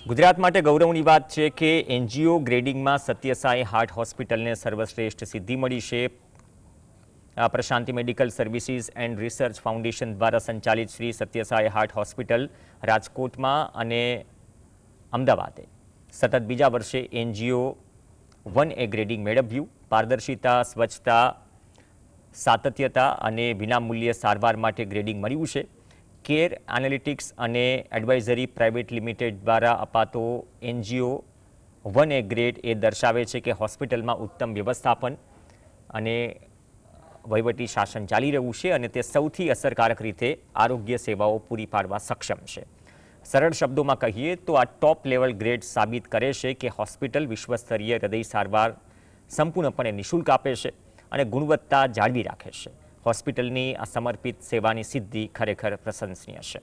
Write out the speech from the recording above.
ગુજરાત માટે ગૌરવની વાત છે કે એનજીઓ ગ્રેડિંગમાં સત્યસાઈ હાર્ટ હોસ્પિટલને સર્વશ્રેષ્ઠ સિદ્ધિ મળી છે। Prashanti medical services and research foundation દ્વારા સંચાલિત શ્રી સત્યસાઈ હાર્ટ હોસ્પિટલ રાજકોટમાં અને અમદાવાદે સતત બીજા વર્ષે એનજીઓ 1A ગ્રેડિંગ મેળવ્યું। પારદર્શિતા, સ્વચ્છતા, સાતત્યતા અને વિનામૂલ્ય સારવાર માટે ગ્રેડિંગ મળ્યું છે। કેર એનાલિટિક્સ અને એડવાઇઝરી પ્રાઇવેટ લિમિટેડ દ્વારા અપાતો એનજીઓ 1A ગ્રેડ એ દર્શાવે છે કે હોસ્પિટલમાં ઉત્તમ વ્યવસ્થાપન અને વહીવટી શાસન ચાલી રહ્યું છે અને તે સૌથી અસરકારક રીતે આરોગ્ય સેવાઓ પૂરી પાડવા સક્ષમ છે। સરળ શબ્દોમાં કહીએ તો આ ટોપ લેવલ ગ્રેડ સાબિત કરે છે કે હોસ્પિટલ વિશ્વસ્તરીય હૃદય સારવાર સંપૂર્ણપણે નિઃશુલ્ક આપે છે અને ગુણવત્તા જાળવી રાખે છે। હોસ્પિટલની આ સમર્પિત સેવાની સિદ્ધિ ખરેખર પ્રશંસનીય છે।